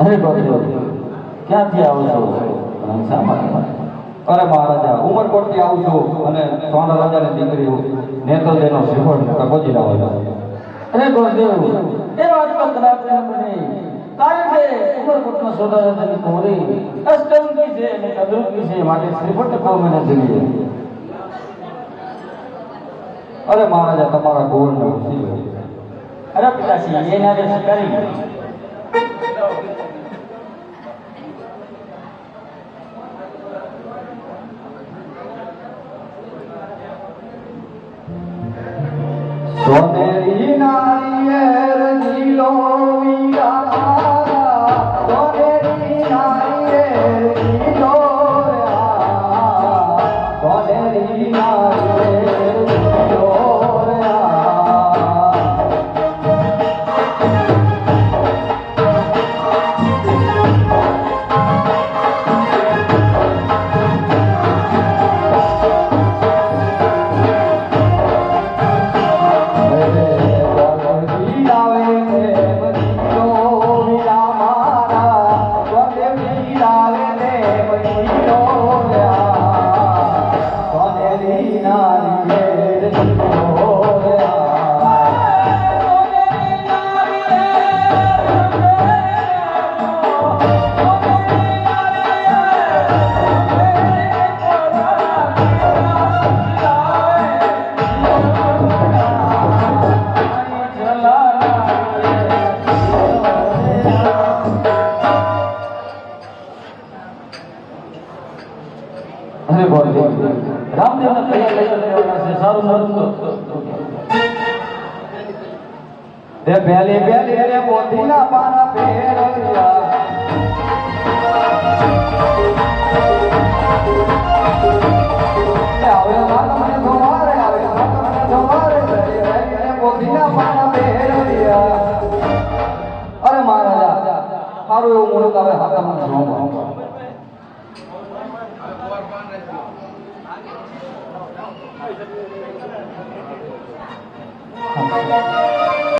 અરે બાપુ ક્યાંથી આવો છો? અરે મહારાજા ઉમરકોટ થી આવું છું અને સોના રાજાની દીકરી નેત્રદેનો શ્રીફળ પહોંચી લાવો. અરે ગુરુદેવ એ વાત પર ખરાબ બને કારણ કે ઉમરકોટનો સોના રાજાની કુંવરી અષ્ટમકી છે અને અદૃકી છે માટે શ્રીફળ કોમને જોઈએ. અરે મહારાજા તમારા ગોળને ઉછી લો. અરે પિતાશ્રી એ નાગે સ્વીકારી સોનેરી નારિયેર નીલો વીરા સોનેરી નારિયેર નીલો સોનેરી નારિયેર નીલો બેલી બેલી રે મોતીના પાના ફેરવ્યા આવે માતા મને ધોવારે આવે માતા મને ધોવારે રે મોતીના પાના ફેરવ્યા. અરે મહારાજા સારું એવું મુલક આવે હાથા મને ધોવા.